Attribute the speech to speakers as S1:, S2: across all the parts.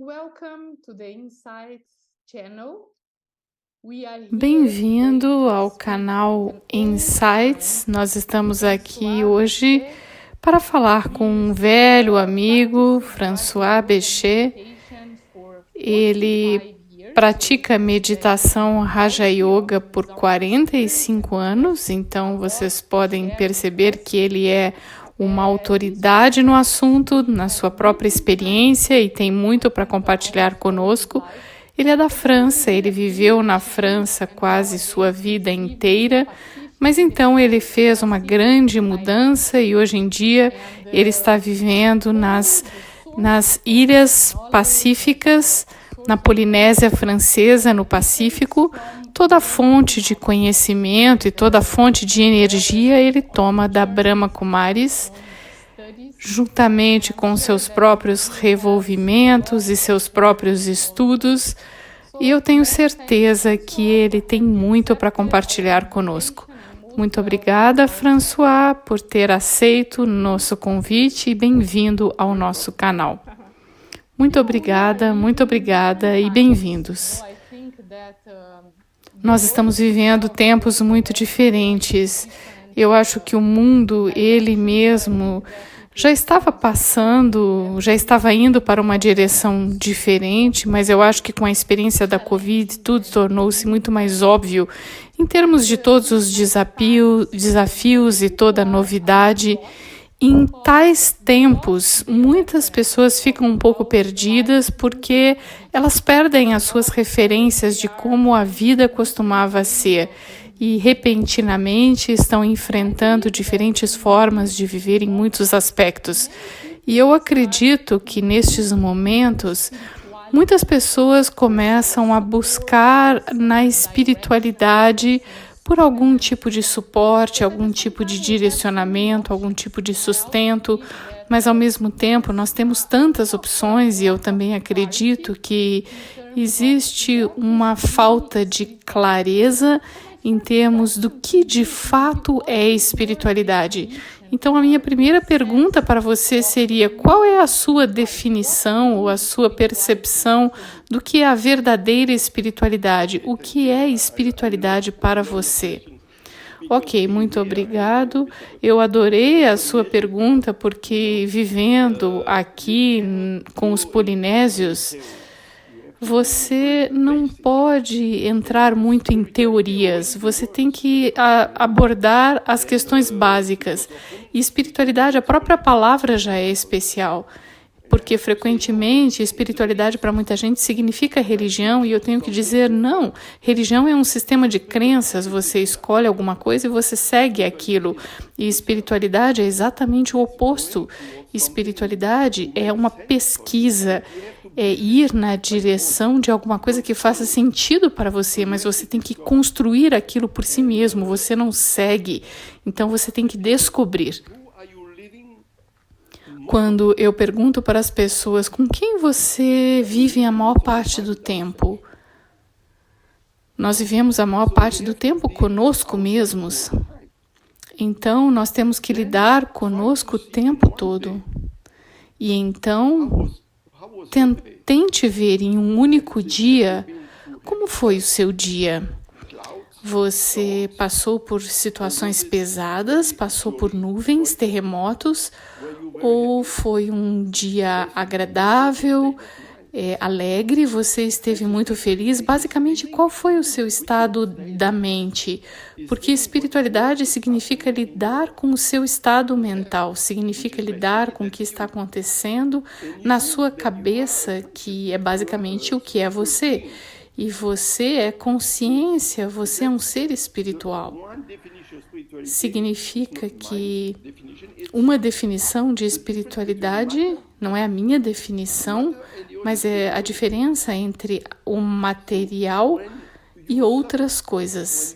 S1: Welcome to the Insights channel. We are here
S2: Bem-vindo
S1: today
S2: ao
S1: to
S2: canal
S1: speak with an old
S2: Insights.
S1: friend,
S2: Nós estamos aqui
S1: François
S2: hoje
S1: Bechet.
S2: para falar com um velho amigo, François Bechet.
S1: Meditation for
S2: Ele
S1: 45 years.
S2: pratica meditação Raja Yoga por 45 anos, então vocês podem perceber que ele é uma autoridade no assunto, na sua própria experiência e tem muito para compartilhar conosco. Ele é da França, ele viveu na França quase sua vida inteira, mas então ele fez uma grande mudança e hoje em dia ele está vivendo nas ilhas pacíficas, na Polinésia Francesa, no Pacífico. Toda a fonte de conhecimento e toda a fonte de energia ele toma da Brahma Kumaris, juntamente com seus próprios revolvimentos e seus próprios estudos, e eu tenho certeza que ele tem muito para compartilhar conosco. Muito obrigada, François, por ter aceito nosso convite e bem-vindo ao nosso canal. Muito obrigada e bem-vindos. Nós estamos vivendo tempos muito diferentes. Eu acho que o mundo, ele mesmo, já estava indo para uma direção diferente, mas eu acho que com a experiência da Covid tudo tornou-se muito mais óbvio em termos de todos os desafios e toda a novidade. Em tais tempos, muitas pessoas ficam um pouco perdidas porque elas perdem as suas referências de como a vida costumava ser e repentinamente estão enfrentando diferentes formas de viver em muitos aspectos. E eu acredito que nestes momentos, muitas pessoas começam a buscar na espiritualidade por algum tipo de suporte, algum tipo de direcionamento, algum tipo de sustento, mas ao mesmo tempo nós temos tantas opções e eu também acredito que existe uma falta de clareza em termos do que de fato é espiritualidade. Então a minha primeira pergunta para você seria: qual é a sua definição ou a sua percepção do que é a verdadeira espiritualidade? O que é espiritualidade para você? Ok, muito obrigado. Eu adorei a sua pergunta porque vivendo aqui com os polinésios, você não pode entrar muito em teorias, você tem que abordar as questões básicas. E espiritualidade, a própria palavra já é especial, porque frequentemente espiritualidade para muita gente significa religião, e eu tenho que dizer não, religião é um sistema de crenças, você escolhe alguma coisa e você segue aquilo, e espiritualidade é exatamente o oposto. Espiritualidade é uma pesquisa, é ir na direção de alguma coisa que faça sentido para você, mas você tem que construir aquilo por si mesmo, você não segue, então você tem que descobrir. Quando eu pergunto para as pessoas com quem você vive a maior parte do tempo, nós vivemos a maior parte do tempo conosco mesmos. Então, nós temos que lidar conosco o tempo todo. E então, tente ver em um único dia como foi o seu dia. Você passou por situações pesadas, passou por nuvens, terremotos, ou foi um dia agradável, alegre, você esteve muito feliz? Basicamente, qual foi o seu estado da mente? Porque espiritualidade significa lidar com o seu estado mental, significa lidar com o que está acontecendo na sua cabeça, que é basicamente o que é você. E você é consciência, você é um ser espiritual. Significa que uma definição de espiritualidade não é a minha definição, mas é a diferença entre o material e outras coisas.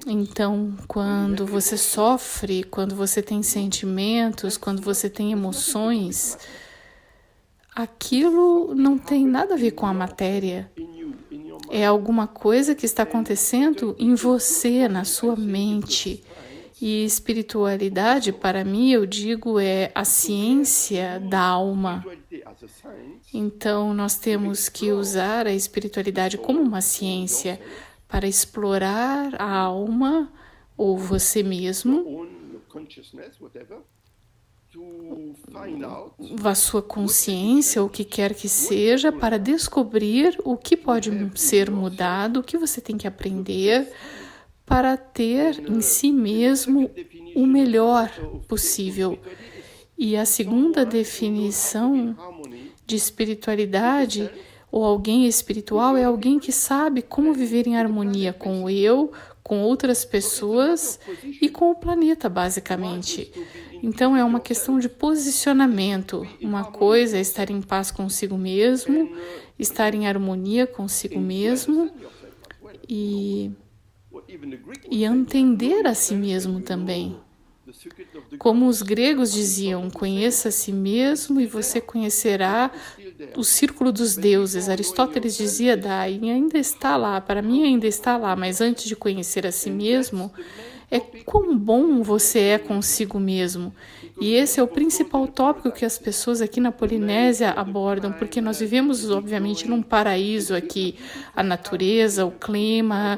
S2: Então, quando você sofre, quando você tem sentimentos, quando você tem emoções, aquilo não tem nada a ver com a matéria. É alguma coisa que está acontecendo em você, na sua mente. E espiritualidade, para mim, eu digo, é a ciência da alma. Então, nós temos que usar a espiritualidade como uma ciência para explorar a alma ou você mesmo, a sua consciência, o que quer que seja, para descobrir o que pode ser mudado, o que você tem que aprender para ter em si mesmo o melhor possível. E a segunda definição de espiritualidade ou alguém espiritual é alguém que sabe como viver em harmonia com o eu, com outras pessoas e com o planeta, basicamente. Então, é uma questão de posicionamento. Uma coisa é estar em paz consigo mesmo, estar em harmonia consigo mesmo e entender a si mesmo também. Como os gregos diziam, conheça a si mesmo e você conhecerá o círculo dos deuses. Aristóteles dizia, e ainda está lá, para mim ainda está lá, mas antes de conhecer a si mesmo, é quão bom você é consigo mesmo. E esse é o principal tópico que as pessoas aqui na Polinésia abordam, porque nós vivemos, obviamente, num paraíso aqui. A natureza, o clima,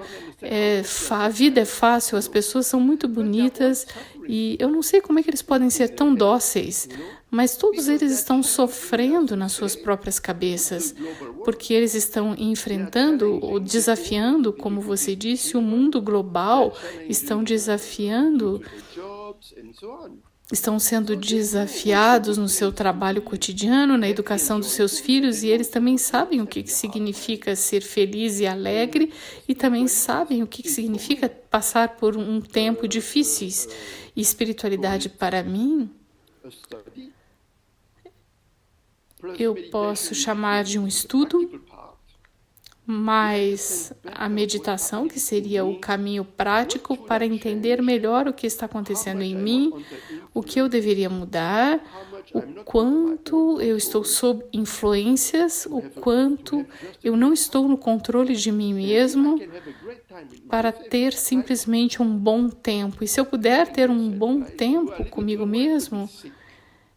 S2: a vida é fácil, as pessoas são muito bonitas e eu não sei como é que eles podem ser tão dóceis, mas todos eles estão sofrendo nas suas próprias cabeças, porque eles estão enfrentando ou desafiando, como você disse, o mundo global, estão sendo desafiados no seu trabalho cotidiano, na educação dos seus filhos, e eles também sabem o que significa ser feliz e alegre, e também sabem o que significa passar por um tempo difíceis. E espiritualidade, para mim, eu posso chamar de um estudo, mas a meditação, que seria o caminho prático para entender melhor o que está acontecendo em mim, o que eu deveria mudar, o quanto eu estou sob influências, o quanto eu não estou no controle de mim mesmo, para ter simplesmente um bom tempo. E se eu puder ter um bom tempo comigo mesmo,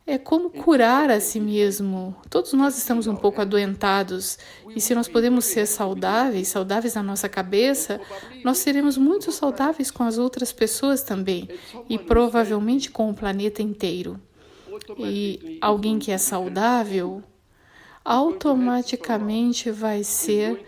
S2: é como curar a si mesmo. Todos nós estamos um pouco adoentados, e se nós podemos ser saudáveis na nossa cabeça, nós seremos muito saudáveis com as outras pessoas também, e provavelmente com o planeta inteiro. E alguém que é saudável, automaticamente vai ser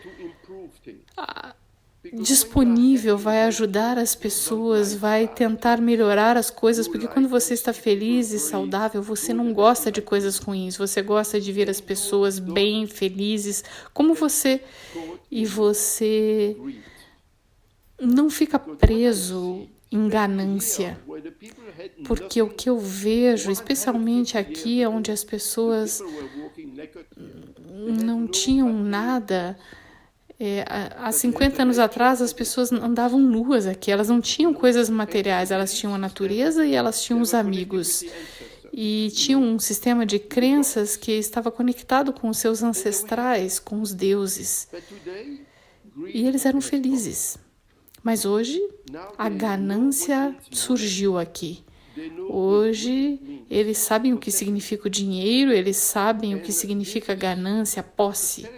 S2: disponível, vai ajudar as pessoas, vai tentar melhorar as coisas, porque quando você está feliz e saudável, você não gosta de coisas ruins, você gosta de ver as pessoas bem, felizes, como você, e você não fica preso em ganância, porque o que eu vejo, especialmente aqui, onde as pessoas não tinham nada. Há 50 anos atrás, as pessoas andavam nuas aqui, elas não tinham coisas materiais, elas tinham a natureza e elas tinham os amigos. E tinham um sistema de crenças que estava conectado com os seus ancestrais, com os deuses. E eles eram felizes. Mas hoje, a ganância surgiu aqui. Hoje, eles sabem o que significa o dinheiro, eles sabem o que significa ganância, posse.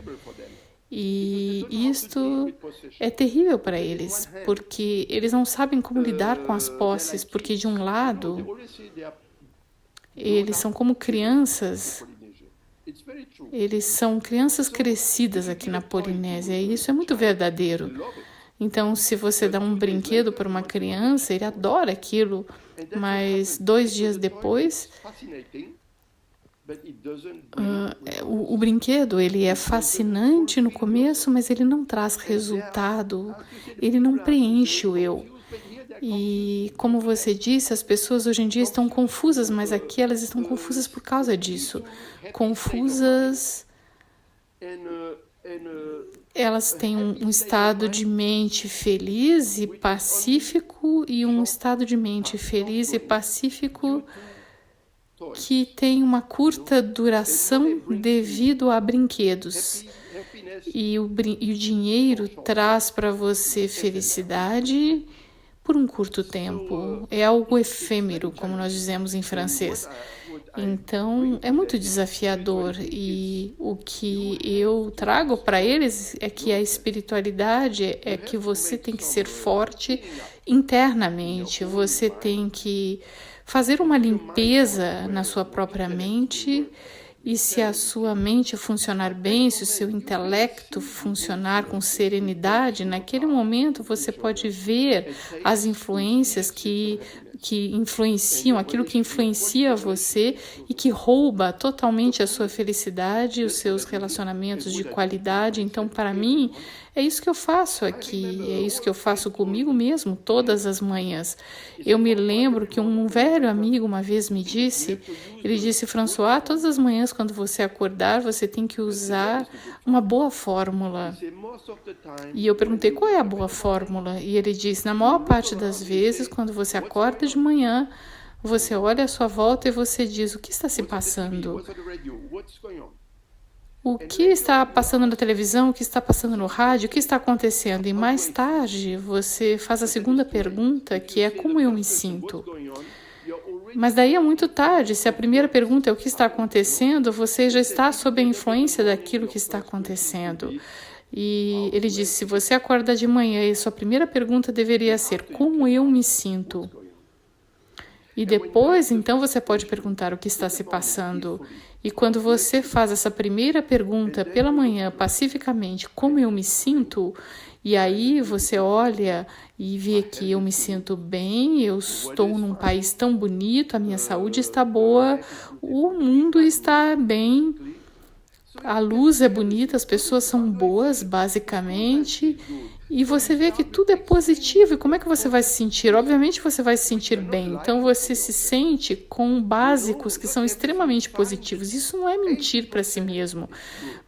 S2: E isto é terrível para eles, porque eles não sabem como lidar com as posses, porque de um lado, eles são como crianças, eles são crianças crescidas aqui na Polinésia, e isso é muito verdadeiro. Então, se você dá um brinquedo para uma criança, ele adora aquilo, mas 2 dias depois, o brinquedo, ele é fascinante no começo, mas ele não traz resultado, ele não preenche o eu. E, como você disse, as pessoas hoje em dia estão confusas, mas aqui elas estão confusas por causa disso. Confusas, elas têm um estado de mente feliz e pacífico e um estado de mente feliz e pacífico que tem uma curta duração devido a brinquedos. E o dinheiro traz para você felicidade, por um curto tempo, é algo efêmero, como nós dizemos em francês. Então, é muito desafiador e o que eu trago para eles é que a espiritualidade é que você tem que ser forte internamente, você tem que fazer uma limpeza na sua própria mente. E se a sua mente funcionar bem, se o seu intelecto funcionar com serenidade, naquele momento você pode ver as influências que influenciam, aquilo que influencia você e que rouba totalmente a sua felicidade, os seus relacionamentos de qualidade. Então, para mim, é isso que eu faço aqui, é isso que eu faço comigo mesmo todas as manhãs. Eu me lembro que um velho amigo uma vez me disse, ele disse, François, todas as manhãs quando você acordar, você tem que usar uma boa fórmula. E eu perguntei, qual é a boa fórmula? E ele disse, na maior parte das vezes, quando você acorda de manhã, você olha à sua volta e você diz, o que está se passando? O que está passando na televisão, o que está passando no rádio, o que está acontecendo? E mais tarde, você faz a segunda pergunta, que é como eu me sinto. Mas daí é muito tarde. Se a primeira pergunta é o que está acontecendo, você já está sob a influência daquilo que está acontecendo. E ele disse, se você acorda de manhã e sua primeira pergunta deveria ser como eu me sinto. E depois, então, você pode perguntar o que está se passando. E quando você faz essa primeira pergunta pela manhã, pacificamente, como eu me sinto, e aí você olha e vê que eu me sinto bem, eu estou num país tão bonito, a minha saúde está boa, o mundo está bem, a luz é bonita, as pessoas são boas, basicamente, e você vê que tudo é positivo. E como é que você vai se sentir? Obviamente você vai se sentir bem. Então você se sente com básicos que são extremamente positivos. Isso não é mentir para si mesmo.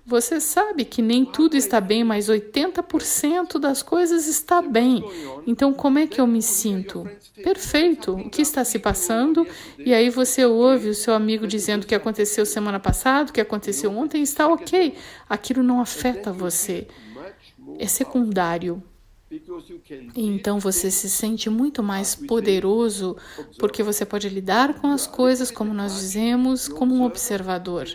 S2: Você sabe que nem tudo está bem, mas 80% das coisas está bem. Então como é que eu me sinto? Perfeito. O que está se passando? E aí você ouve o seu amigo dizendo o que aconteceu semana passada, o que aconteceu ontem, está ok. Aquilo não afeta você. É secundário. E então você se sente muito mais poderoso porque você pode lidar com as coisas, como nós dizemos, como um observador.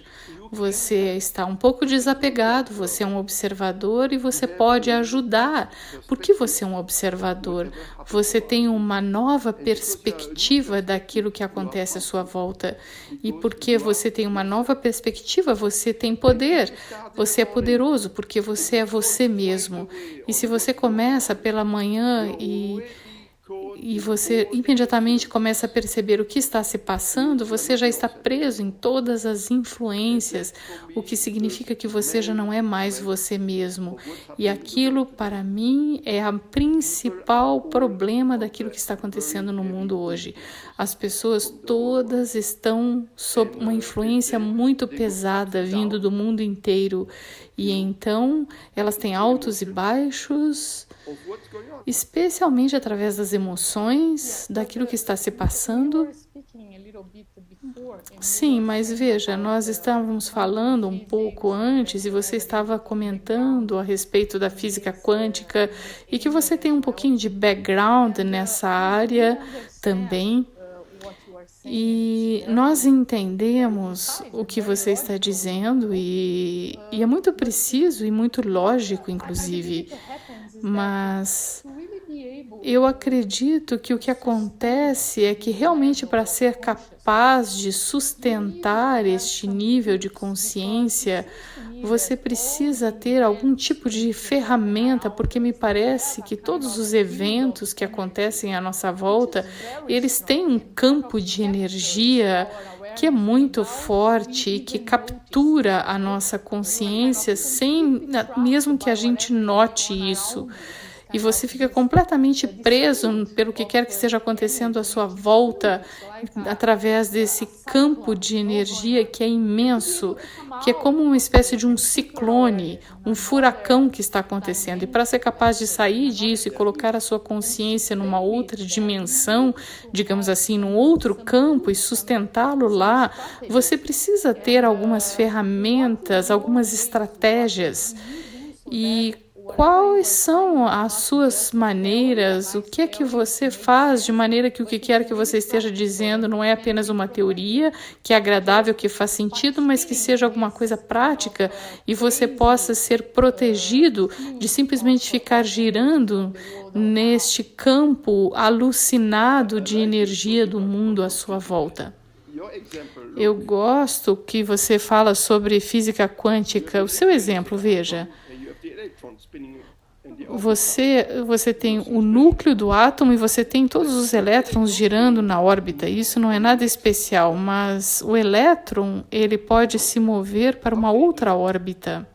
S2: Você está um pouco desapegado, você é um observador e você pode ajudar. Porque você é um observador, você tem uma nova perspectiva daquilo que acontece à sua volta. E porque você tem uma nova perspectiva, você tem poder. Você é poderoso porque você é você mesmo. E se você começa pela manhã e você imediatamente começa a perceber o que está se passando, você já está preso em todas as influências, o que significa que você já não é mais você mesmo. E aquilo, para mim, é o principal problema daquilo que está acontecendo no mundo hoje. As pessoas todas estão sob uma influência muito pesada vindo do mundo inteiro. E então, elas têm altos e baixos, especialmente através das emoções, daquilo que está se passando. Sim, mas veja, nós estávamos falando um pouco antes e você estava comentando a respeito da física quântica e que você tem um pouquinho de background nessa área também. E nós entendemos o que você está dizendo e é muito preciso e muito lógico, inclusive, mas eu acredito que o que acontece é que realmente para ser capaz de sustentar este nível de consciência, você precisa ter algum tipo de ferramenta, porque me parece que todos os eventos que acontecem à nossa volta, eles têm um campo de energia que é muito forte e que captura a nossa consciência sem mesmo que a gente note isso. E você fica completamente preso pelo que quer que esteja acontecendo à sua volta, através desse campo de energia que é imenso, que é como uma espécie de um ciclone, um furacão que está acontecendo. E para ser capaz de sair disso e colocar a sua consciência numa outra dimensão, digamos assim, num outro campo e sustentá-lo lá, você precisa ter algumas ferramentas, algumas estratégias. E quais são as suas maneiras, o que é que você faz de maneira que o que quer que você esteja dizendo não é apenas uma teoria, que é agradável, que faz sentido, mas que seja alguma coisa prática e você possa ser protegido de simplesmente ficar girando neste campo alucinado de energia do mundo à sua volta. Eu gosto que você fala sobre física quântica. O seu exemplo, veja, você tem o núcleo do átomo e você tem todos os elétrons girando na órbita. Isso não é nada especial, mas o elétron ele pode se mover para uma outra órbita.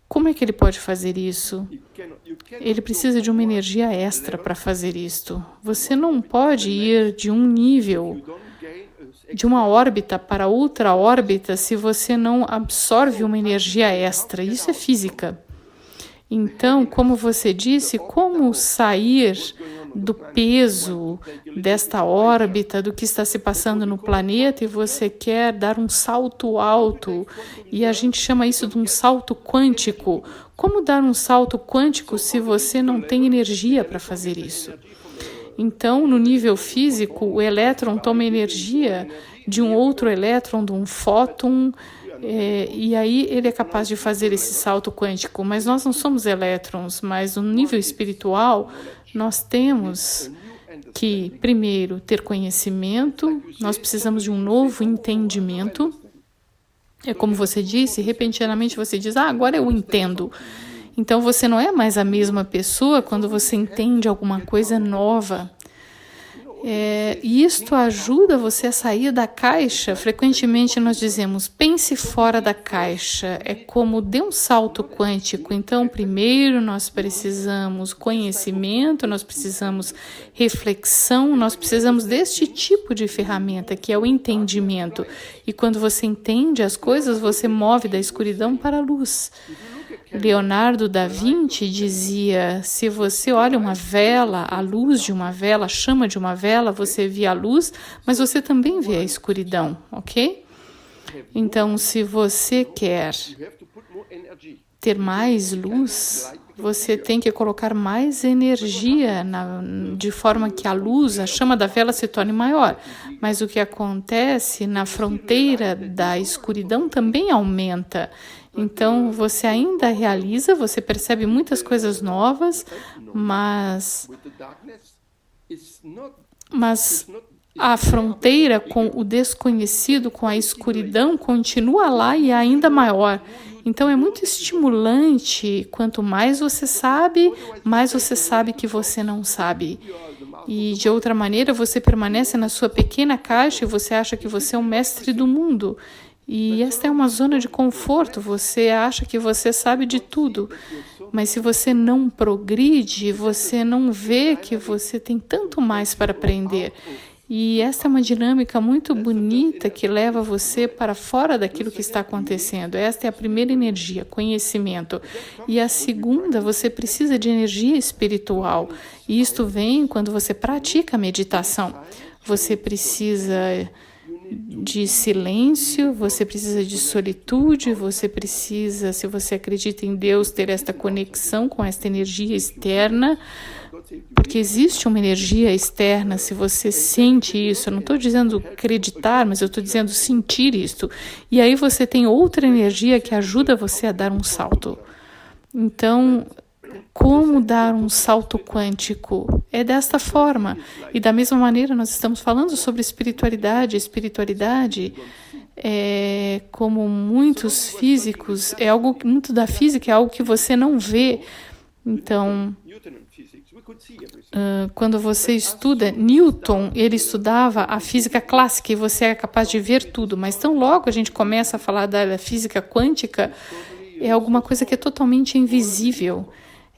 S2: Como é que ele pode fazer isso? Ele precisa de uma energia extra para fazer isto. Você não pode ir de um nível, de uma órbita para outra órbita, se você não absorve uma energia extra. Isso é física. Então, como você disse, como sair do peso desta órbita, do que está se passando no planeta, e você quer dar um salto alto, e a gente chama isso de um salto quântico. Como dar um salto quântico se você não tem energia para fazer isso? Então, no nível físico, o elétron toma energia de um outro elétron, de um fóton, e aí ele é capaz de fazer esse salto quântico. Mas nós não somos elétrons, mas no nível espiritual, nós temos que, primeiro, ter conhecimento, nós precisamos de um novo entendimento. É como você disse, repentinamente você diz, agora eu entendo. Então você não é mais a mesma pessoa quando você entende alguma coisa nova. E isto ajuda você a sair da caixa. Frequentemente nós dizemos, pense fora da caixa. É como dê um salto quântico. Então, primeiro nós precisamos conhecimento, nós precisamos reflexão, nós precisamos deste tipo de ferramenta, que é o entendimento. E quando você entende as coisas, você move da escuridão para a luz. Leonardo da Vinci dizia, se você olha uma vela, a luz de uma vela, a chama de uma vela, você vê a luz, mas você também vê a escuridão, ok? Então, se você quer ter mais luz, você tem que colocar mais energia, de forma que a luz, a chama da vela se torne maior. Mas o que acontece na fronteira da escuridão também aumenta. Então, você ainda realiza, você percebe muitas coisas novas, mas a fronteira com o desconhecido, com a escuridão, continua lá e é ainda maior. Então, é muito estimulante. Quanto mais você sabe que você não sabe. E, de outra maneira, você permanece na sua pequena caixa e você acha que você é o mestre do mundo. E esta é uma zona de conforto, você acha que você sabe de tudo, mas se você não progride, você não vê que você tem tanto mais para aprender. E esta é uma dinâmica muito bonita que leva você para fora daquilo que está acontecendo. Esta é a primeira energia, conhecimento. E a segunda, você precisa de energia espiritual. E isto vem quando você pratica a meditação. Você precisa de silêncio, você precisa de solitude, você precisa, se você acredita em Deus, ter esta conexão com esta energia externa, porque existe uma energia externa, se você sente isso, eu não estou dizendo acreditar, mas eu estou dizendo sentir isso, e aí você tem outra energia que ajuda você a dar um salto. Então, como dar um salto quântico? É desta forma. E da mesma maneira, nós estamos falando sobre espiritualidade. Espiritualidade, como muitos físicos, é algo muito da física, é algo que você não vê. Então, quando você estuda, Newton, ele estudava a física clássica e você é capaz de ver tudo. Mas tão logo a gente começa a falar da física quântica, é alguma coisa que é totalmente invisível.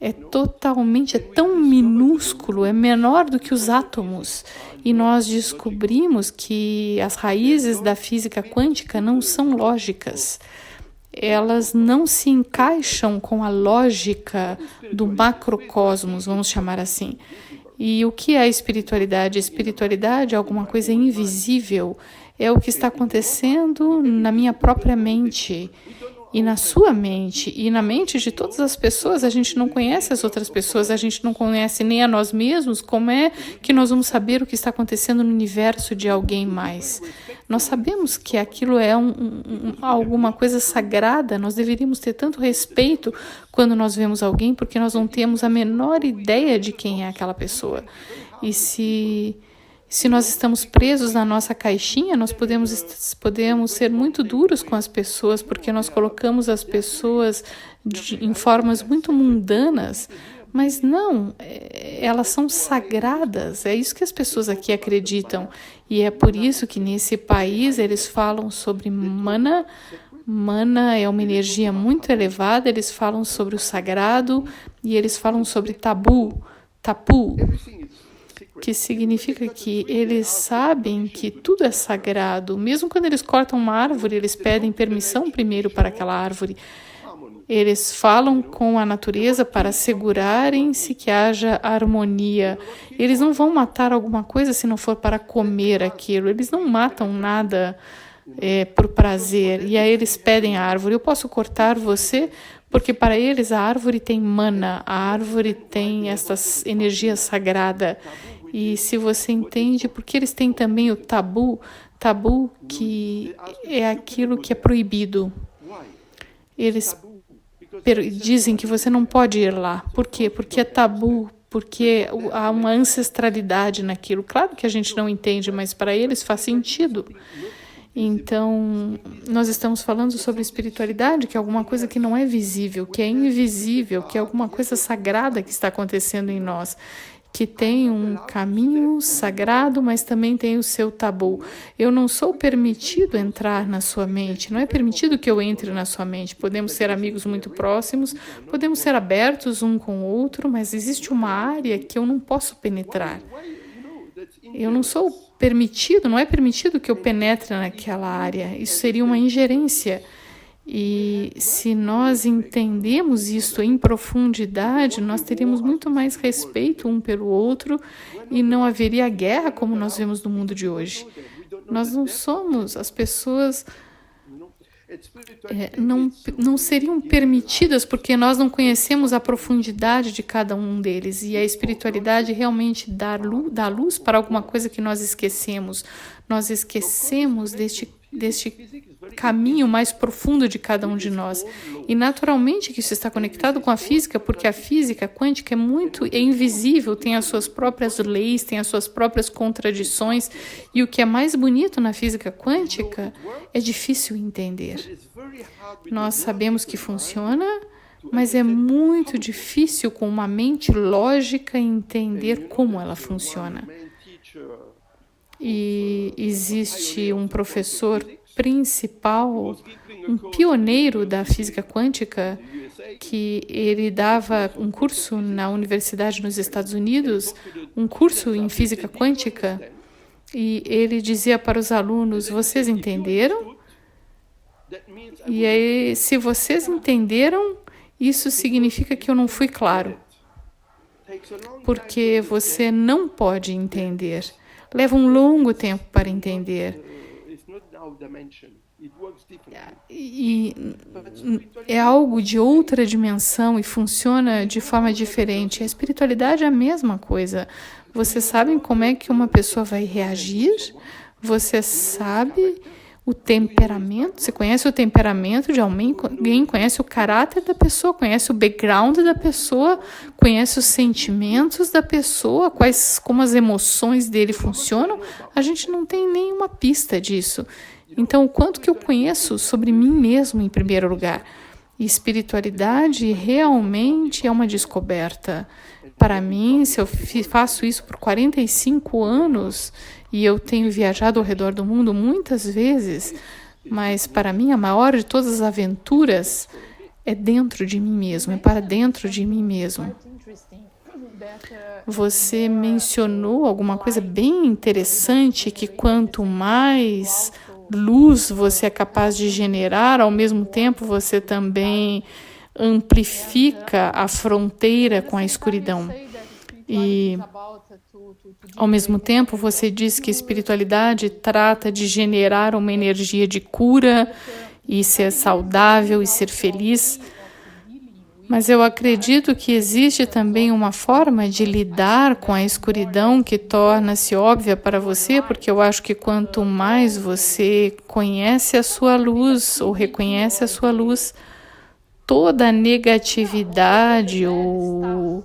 S2: É tão minúsculo, é menor do que os átomos. E nós descobrimos que as raízes da física quântica não são lógicas. Elas não se encaixam com a lógica do macrocosmos, vamos chamar assim. E o que é a espiritualidade? A espiritualidade é alguma coisa invisível, é o que está acontecendo na minha própria mente. E na sua mente e na mente de todas as pessoas, a gente não conhece as outras pessoas, a gente não conhece nem a nós mesmos. Como é que nós vamos saber o que está acontecendo no universo de alguém mais? Nós sabemos que aquilo é alguma coisa sagrada, nós deveríamos ter tanto respeito quando nós vemos alguém, porque nós não temos a menor ideia de quem é aquela pessoa. E se nós estamos presos na nossa caixinha, nós podemos ser muito duros com as pessoas, porque nós colocamos as pessoas em formas muito mundanas, mas não, elas são sagradas, é isso que as pessoas aqui acreditam. E é por isso que nesse país eles falam sobre mana. Mana é uma energia muito elevada, eles falam sobre o sagrado e eles falam sobre tapu, que significa que eles sabem que tudo é sagrado. Mesmo quando eles cortam uma árvore, eles pedem permissão primeiro para aquela árvore. Eles falam com a natureza para assegurarem-se que haja harmonia. Eles não vão matar alguma coisa se não for para comer aquilo. Eles não matam nada por prazer. E aí eles pedem a árvore. Eu posso cortar você? Porque para eles a árvore tem mana, a árvore tem essas energias sagradas. E se você entende, porque eles têm também o tabu que é aquilo que é proibido. Eles dizem que você não pode ir lá. Por quê? Porque é tabu, porque há uma ancestralidade naquilo. Claro que a gente não entende, mas para eles faz sentido. Então, nós estamos falando sobre espiritualidade, que é alguma coisa que não é visível, que é invisível, que é alguma coisa sagrada que está acontecendo em nós, que tem um caminho sagrado, mas também tem o seu tabu. Eu não sou permitido entrar na sua mente, não é permitido que eu entre na sua mente. Podemos ser amigos muito próximos, podemos ser abertos um com o outro, mas existe uma área que eu não posso penetrar. Eu não sou permitido, não é permitido que eu penetre naquela área. Isso seria uma ingerência. E se nós entendemos isso em profundidade, nós teríamos muito mais respeito um pelo outro e não haveria guerra como nós vemos no mundo de hoje. Nós não somos, as pessoas não seriam permitidas porque nós não conhecemos a profundidade de cada um deles. E a espiritualidade realmente dá luz para alguma coisa que nós esquecemos. Nós esquecemos deste caminho mais profundo de cada um de nós. E naturalmente que isso está conectado com a física, porque a física quântica é invisível, tem as suas próprias leis, tem as suas próprias contradições, e o que é mais bonito na física quântica é difícil entender. Nós sabemos que funciona, mas é muito difícil com uma mente lógica entender como ela funciona. E existe um professor principal, um pioneiro da física quântica, que ele dava um curso na universidade nos Estados Unidos, um curso em física quântica, e ele dizia para os alunos: vocês entenderam? E aí, se vocês entenderam, isso significa que eu não fui claro, porque você não pode entender. Leva um longo tempo para entender. E é algo de outra dimensão e funciona de forma diferente. A espiritualidade é a mesma coisa. Vocês sabem como é que uma pessoa vai reagir? Você sabe o temperamento? Você conhece o temperamento de alguém? Conhece o caráter da pessoa? Conhece o background da pessoa? Conhece os sentimentos da pessoa? Como as emoções dele funcionam? A gente não tem nenhuma pista disso. Então, o quanto que eu conheço sobre mim mesmo, em primeiro lugar? E espiritualidade realmente é uma descoberta. Para mim, se eu faço isso por 45 anos, e eu tenho viajado ao redor do mundo muitas vezes, mas para mim a maior de todas as aventuras é dentro de mim mesmo, é para dentro de mim mesmo. Você mencionou alguma coisa bem interessante, que quanto mais luz você é capaz de generar, ao mesmo tempo você também amplifica a fronteira com a escuridão. E, ao mesmo tempo, você diz que a espiritualidade trata de generar uma energia de cura e ser saudável e ser feliz. Mas eu acredito que existe também uma forma de lidar com a escuridão que torna-se óbvia para você, porque eu acho que quanto mais você conhece a sua luz ou reconhece a sua luz, toda a negatividade ou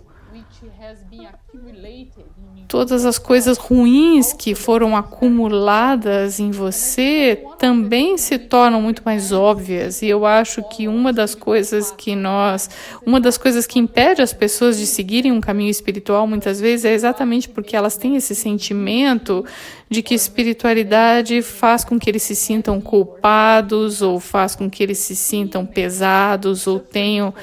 S2: todas as coisas ruins que foram acumuladas em você também se tornam muito mais óbvias. E eu acho que uma das coisas que impede as pessoas de seguirem um caminho espiritual muitas vezes é exatamente porque elas têm esse sentimento de que espiritualidade faz com que eles se sintam culpados ou faz com que eles se sintam pesados ou tem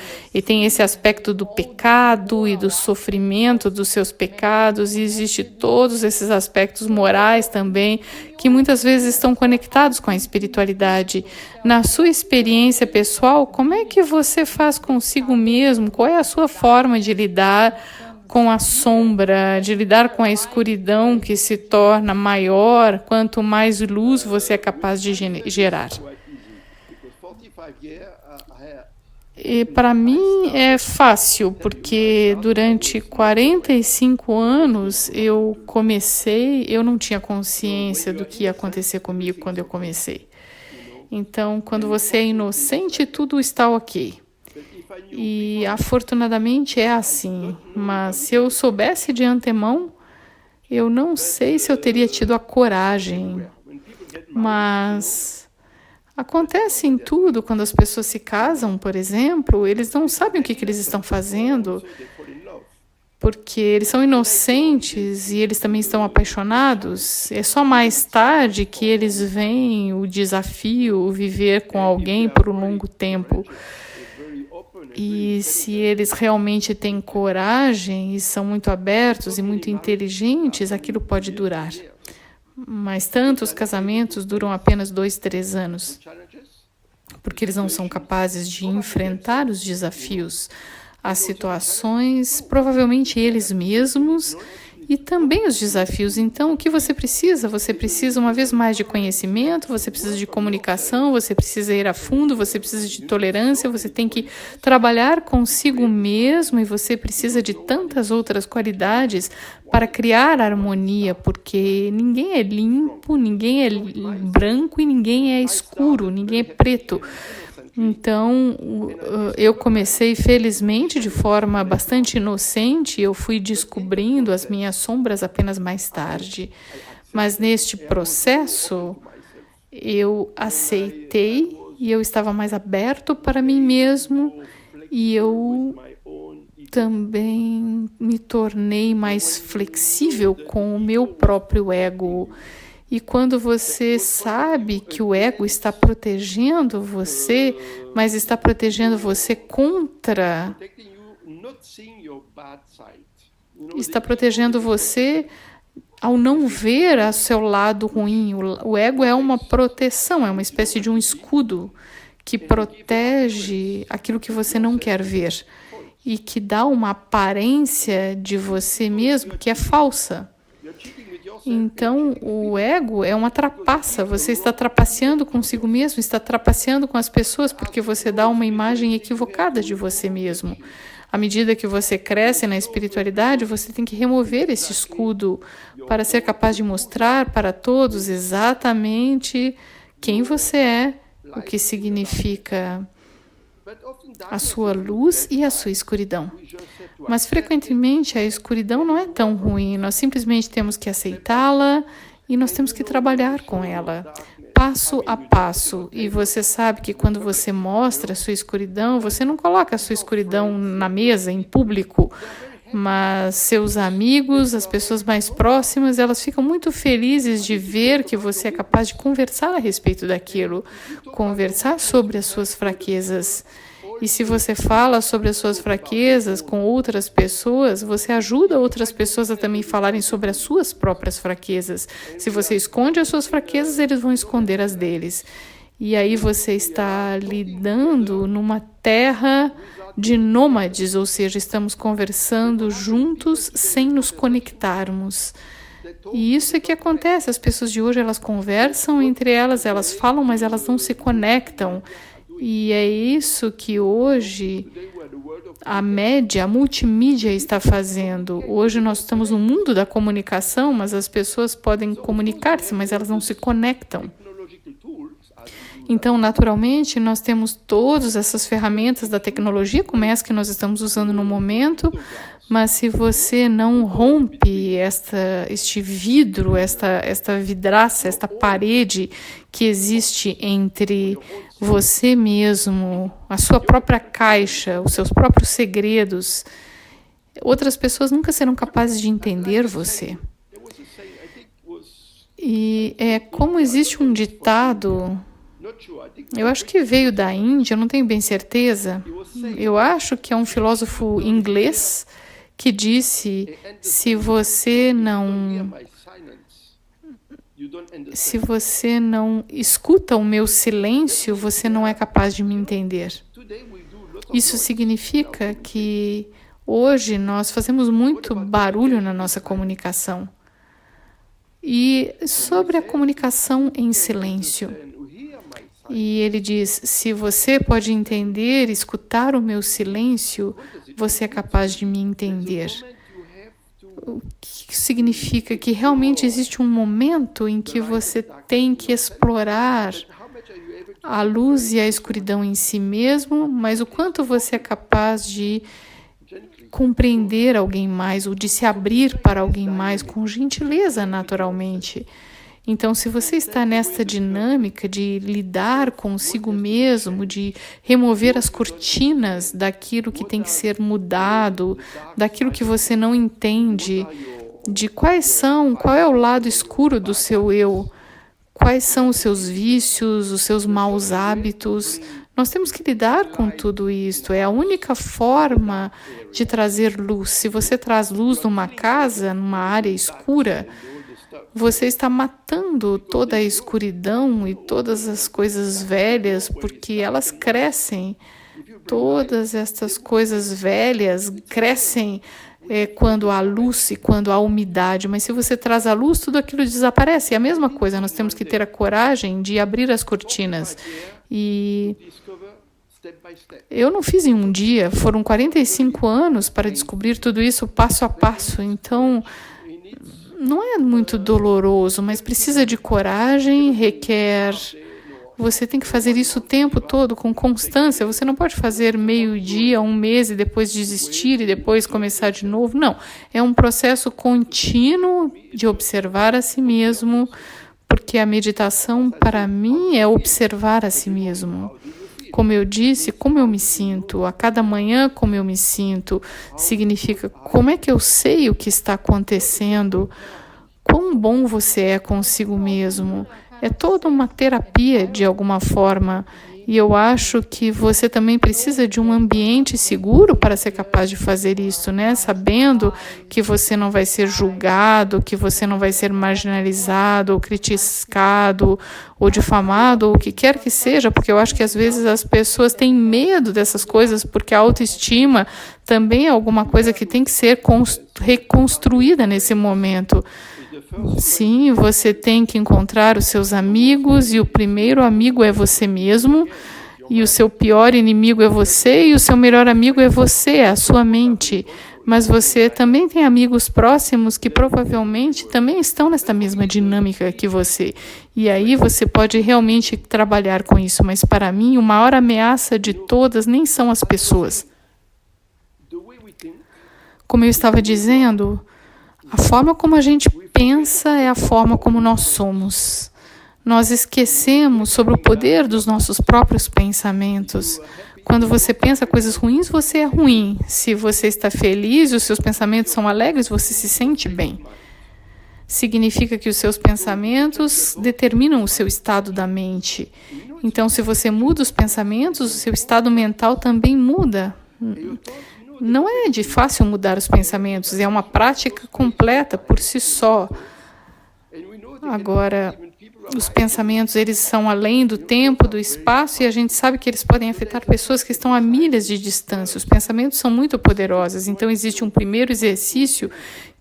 S2: esse aspecto do pecado e do sofrimento dos seus pecados, e existe todos esses aspectos morais também que muitas vezes estão conectados com a espiritualidade. Na sua experiência pessoal, como é que você faz consigo mesmo? Qual é a sua forma de lidar com a sombra, de lidar com a escuridão que se torna maior quanto mais luz você é capaz de gerar? E para mim é fácil, porque durante 45 anos eu não tinha consciência do que ia acontecer comigo quando eu comecei. Então, quando você é inocente, tudo está ok. E afortunadamente é assim, mas se eu soubesse de antemão, eu não sei se eu teria tido a coragem. Mas acontece em tudo, quando as pessoas se casam, por exemplo, eles não sabem o que eles estão fazendo, porque eles são inocentes e eles também estão apaixonados. É só mais tarde que eles veem o desafio, viver com alguém por um longo tempo. E se eles realmente têm coragem e são muito abertos e muito inteligentes, aquilo pode durar. Mas tantos casamentos duram apenas 2, 3 anos, porque eles não são capazes de enfrentar os desafios, as situações, provavelmente eles mesmos, e também os desafios. Então, o que você precisa? Você precisa, uma vez mais, de conhecimento, você precisa de comunicação, você precisa ir a fundo, você precisa de tolerância, você tem que trabalhar consigo mesmo e você precisa de tantas outras qualidades para criar harmonia, porque ninguém é limpo, ninguém é branco e ninguém é escuro, ninguém é preto. Então, eu comecei, felizmente, de forma bastante inocente, eu fui descobrindo as minhas sombras apenas mais tarde. Mas neste processo, eu aceitei e eu estava mais aberto para mim mesmo e eu também me tornei mais flexível com o meu próprio ego. E quando você sabe que o ego está protegendo você, mas está protegendo você contra... Está protegendo você ao não ver o seu lado ruim. O ego é uma proteção, é uma espécie de um escudo que protege aquilo que você não quer ver e que dá uma aparência de você mesmo que é falsa. Então, o ego é uma trapaça, você está trapaceando consigo mesmo, está trapaceando com as pessoas porque você dá uma imagem equivocada de você mesmo. À medida que você cresce na espiritualidade, você tem que remover esse escudo para ser capaz de mostrar para todos exatamente quem você é, o que significa a sua luz e a sua escuridão. Mas, frequentemente, a escuridão não é tão ruim. Nós simplesmente temos que aceitá-la e nós temos que trabalhar com ela, passo a passo. E você sabe que quando você mostra a sua escuridão, você não coloca a sua escuridão na mesa, em público, mas seus amigos, as pessoas mais próximas, elas ficam muito felizes de ver que você é capaz de conversar a respeito daquilo, conversar sobre as suas fraquezas. E se você fala sobre as suas fraquezas com outras pessoas, você ajuda outras pessoas a também falarem sobre as suas próprias fraquezas. Se você esconde as suas fraquezas, eles vão esconder as deles. E aí você está lidando numa terra de nômades, ou seja, estamos conversando juntos sem nos conectarmos. E isso é que acontece. As pessoas de hoje, elas conversam entre elas, elas falam, mas elas não se conectam. E é isso que hoje a média, a multimídia está fazendo. Hoje nós estamos no mundo da comunicação, mas as pessoas podem comunicar-se, mas elas não se conectam. Então, naturalmente, nós temos todas essas ferramentas da tecnologia, como essa que nós estamos usando no momento, mas se você não rompe este vidro, esta vidraça, esta parede que existe entre você mesmo, a sua própria caixa, os seus próprios segredos, outras pessoas nunca serão capazes de entender você. E como existe um ditado, eu acho que veio da Índia, eu não tenho bem certeza, eu acho que é um filósofo inglês que disse, se você não escuta o meu silêncio, você não é capaz de me entender. Isso significa que hoje nós fazemos muito barulho na nossa comunicação. E sobre a comunicação em silêncio. E ele diz, se você pode entender, escutar o meu silêncio, você é capaz de me entender. O que significa que realmente existe um momento em que você tem que explorar a luz e a escuridão em si mesmo, mas o quanto você é capaz de compreender alguém mais ou de se abrir para alguém mais com gentileza, naturalmente. Então, se você está nesta dinâmica de lidar consigo mesmo, de remover as cortinas daquilo que tem que ser mudado, daquilo que você não entende, de qual é o lado escuro do seu eu, quais são os seus vícios, os seus maus hábitos, nós temos que lidar com tudo isso. É a única forma de trazer luz. Se você traz luz numa casa, numa área escura, você está matando toda a escuridão e todas as coisas velhas, porque elas crescem. Todas estas coisas velhas crescem quando há luz e quando há umidade. Mas se você traz a luz, tudo aquilo desaparece. É a mesma coisa, nós temos que ter a coragem de abrir as cortinas. E eu não fiz em um dia, foram 45 anos para descobrir tudo isso passo a passo. Então, não é muito doloroso, mas precisa de coragem, requer... Você tem que fazer isso o tempo todo, com constância. Você não pode fazer meio-dia, um mês e depois desistir e depois começar de novo. Não, é um processo contínuo de observar a si mesmo, porque a meditação, para mim, é observar a si mesmo. Como eu disse, como eu me sinto, a cada manhã como eu me sinto, significa como é que eu sei o que está acontecendo, quão bom você é consigo mesmo. É toda uma terapia de alguma forma. E eu acho que você também precisa de um ambiente seguro para ser capaz de fazer isso, né? Sabendo que você não vai ser julgado, que você não vai ser marginalizado, ou criticado, ou difamado, ou o que quer que seja, porque eu acho que às vezes as pessoas têm medo dessas coisas, porque a autoestima também é alguma coisa que tem que ser reconstruída nesse momento. Sim, você tem que encontrar os seus amigos e o primeiro amigo é você mesmo e o seu pior inimigo é você e o seu melhor amigo é você, é a sua mente. Mas você também tem amigos próximos que provavelmente também estão nesta mesma dinâmica que você. E aí você pode realmente trabalhar com isso. Mas para mim, a maior ameaça de todas nem são as pessoas. Como eu estava dizendo, a forma como a gente pensa é a forma como nós somos. Nós esquecemos sobre o poder dos nossos próprios pensamentos. Quando você pensa coisas ruins, você é ruim. Se você está feliz e os seus pensamentos são alegres, você se sente bem. Significa que os seus pensamentos determinam o seu estado da mente. Então, se você muda os pensamentos, o seu estado mental também muda. Não é de fácil mudar os pensamentos, é uma prática completa por si só. Agora, os pensamentos, eles são além do tempo, do espaço, e a gente sabe que eles podem afetar pessoas que estão a milhas de distância. Os pensamentos são muito poderosos, então existe um primeiro exercício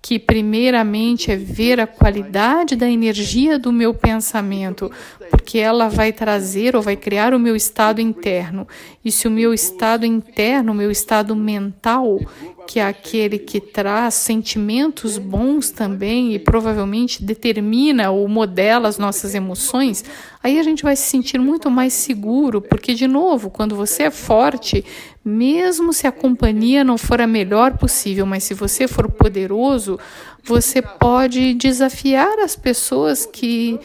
S2: que primeiramente é ver a qualidade da energia do meu pensamento, porque ela vai trazer ou vai criar o meu estado interno. E se o meu estado interno, o meu estado mental, que é aquele que traz sentimentos bons também e provavelmente determina ou modela as nossas emoções, aí a gente vai se sentir muito mais seguro, porque, de novo, quando você é forte, mesmo se a companhia não for a melhor possível, mas se você for poderoso, você pode desafiar as pessoas que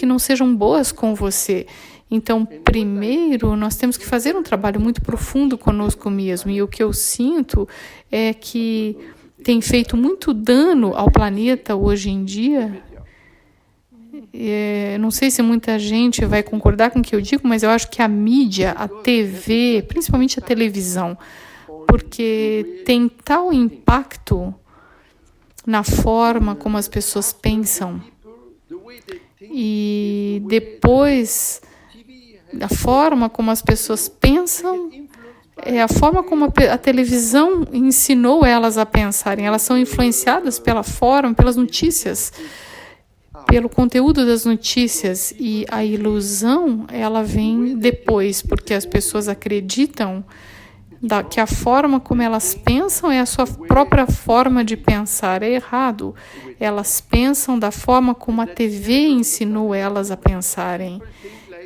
S2: não sejam boas com você. Então, primeiro, nós temos que fazer um trabalho muito profundo conosco mesmo. E o que eu sinto é que tem feito muito dano ao planeta hoje em dia. Não sei se muita gente vai concordar com o que eu digo, mas eu acho que a mídia, a TV, principalmente a televisão, porque tem tal impacto na forma como as pessoas pensam. E depois, a forma como as pessoas pensam é a forma como a televisão ensinou elas a pensarem. Elas são influenciadas pela forma, pelas notícias, pelo conteúdo das notícias, e a ilusão, ela vem depois, porque as pessoas acreditam que a forma como elas pensam é a sua própria forma de pensar. É errado. Elas pensam da forma como a TV ensinou elas a pensarem.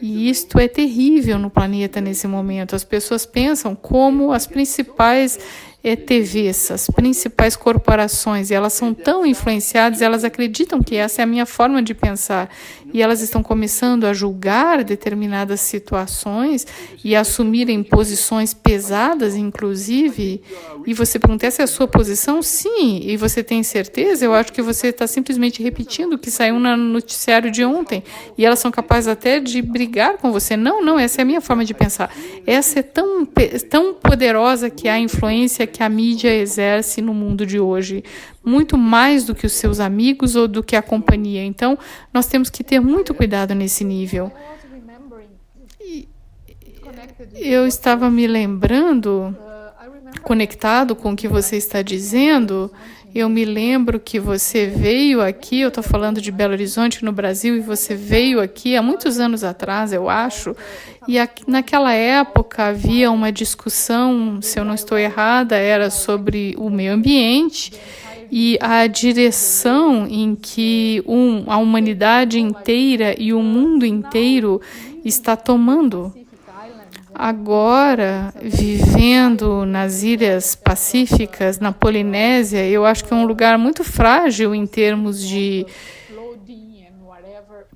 S2: E isto é terrível no planeta nesse momento. As pessoas pensam como as principais TVs, as principais corporações, e elas são tão influenciadas, elas acreditam que essa é a minha forma de pensar, e elas estão começando a julgar determinadas situações e a assumirem posições pesadas, inclusive. E você pergunta, essa é a sua posição? Sim. E você tem certeza? Eu acho que você está simplesmente repetindo o que saiu no noticiário de ontem, e elas são capazes até de brigar com você. Não, essa é a minha forma de pensar. Essa é tão poderosa que é a influência que a mídia exerce no mundo de hoje, muito mais do que os seus amigos ou do que a companhia. Então, nós temos que ter muito cuidado nesse nível. Eu estava me lembrando, conectado com o que você está dizendo, eu me lembro que você veio aqui, eu estou falando de Belo Horizonte, no Brasil, e você veio aqui há muitos anos atrás, eu acho, e naquela época havia uma discussão, se eu não estou errada, era sobre o meio ambiente e a direção em que a humanidade inteira e o mundo inteiro está tomando. Agora, vivendo nas Ilhas Pacíficas, na Polinésia, eu acho que é um lugar muito frágil em termos de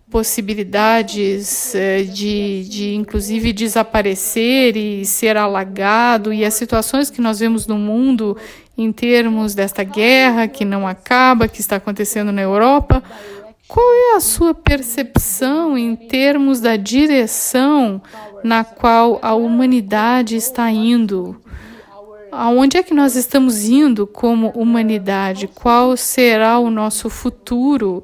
S2: possibilidades de inclusive desaparecer e ser alagado, e as situações que nós vemos no mundo em termos desta guerra que não acaba, que está acontecendo na Europa. Qual é a sua percepção em termos da direção na qual a humanidade está indo? Aonde é que nós estamos indo como humanidade? Qual será o nosso futuro?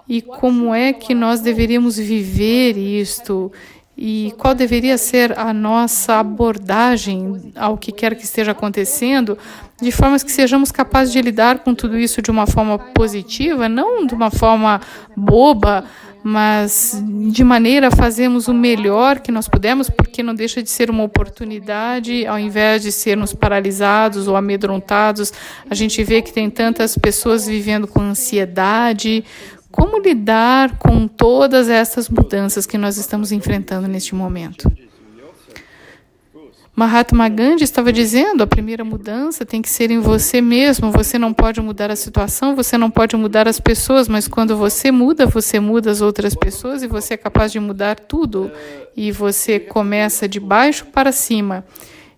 S2: E como é que nós deveríamos viver isto? E qual deveria ser a nossa abordagem ao que quer que esteja acontecendo, de forma que sejamos capazes de lidar com tudo isso de uma forma positiva, não de uma forma boba, mas de maneira a fazermos o melhor que nós pudermos, porque não deixa de ser uma oportunidade, ao invés de sermos paralisados ou amedrontados. A gente vê que tem tantas pessoas vivendo com ansiedade. Como lidar com todas essas mudanças que nós estamos enfrentando neste momento? Mahatma Gandhi estava dizendo, a primeira mudança tem que ser em você mesmo. Você não pode mudar a situação, você não pode mudar as pessoas, mas quando você muda as outras pessoas, e você é capaz de mudar tudo. E você começa de baixo para cima.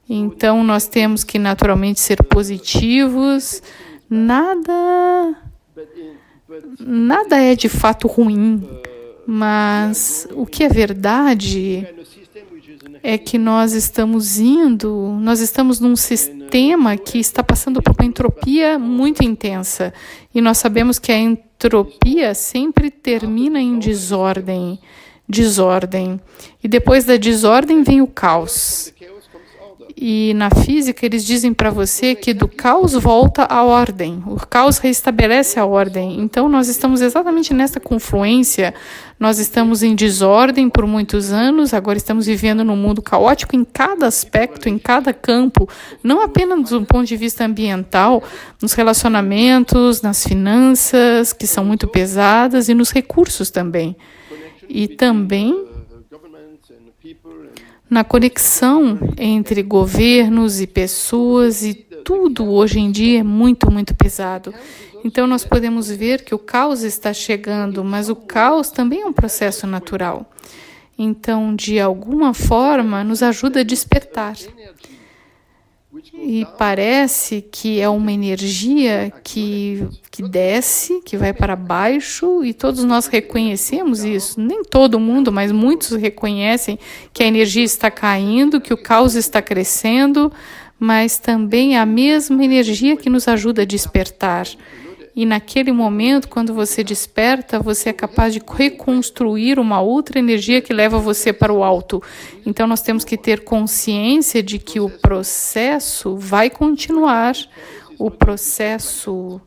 S2: Então, nós temos que naturalmente ser positivos. Nada é de fato ruim, mas o que é verdade é que nós estamos num sistema que está passando por uma entropia muito intensa, e nós sabemos que a entropia sempre termina em desordem, e depois da desordem vem o caos. E na física eles dizem para você que do caos volta a ordem, o caos restabelece a ordem. Então nós estamos exatamente nessa confluência, nós estamos em desordem por muitos anos, agora estamos vivendo num mundo caótico em cada aspecto, em cada campo, não apenas do ponto de vista ambiental, nos relacionamentos, nas finanças, que são muito pesadas, e nos recursos também. E também na conexão entre governos e pessoas, e tudo hoje em dia é muito, muito pesado. Então nós podemos ver que o caos está chegando, mas o caos também é um processo natural. Então, de alguma forma, nos ajuda a despertar. E parece que é uma energia que desce, que vai para baixo, e todos nós reconhecemos isso. Nem todo mundo, mas muitos reconhecem que a energia está caindo, que o caos está crescendo, mas também a mesma energia que nos ajuda a despertar. E naquele momento, quando você desperta, você é capaz de reconstruir uma outra energia que leva você para o alto. Então, nós temos que ter consciência de que o processo vai continuar. O processo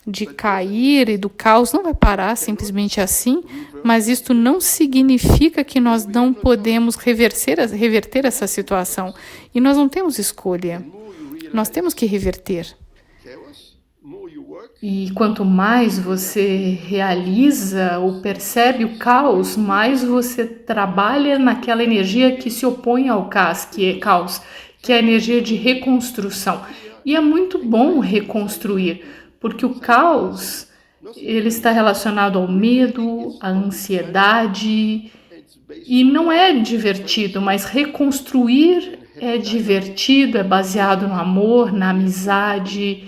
S2: de cair e do caos não vai parar simplesmente assim, mas isto não significa que nós não podemos reverter essa situação. E nós não temos escolha. Nós temos que reverter. E quanto mais você realiza ou percebe o caos, mais você trabalha naquela energia que se opõe ao caos, que é a energia de reconstrução. E é muito bom reconstruir, porque o caos ele está relacionado ao medo, à ansiedade, e não é divertido, mas reconstruir é divertido, é baseado no amor, na amizade,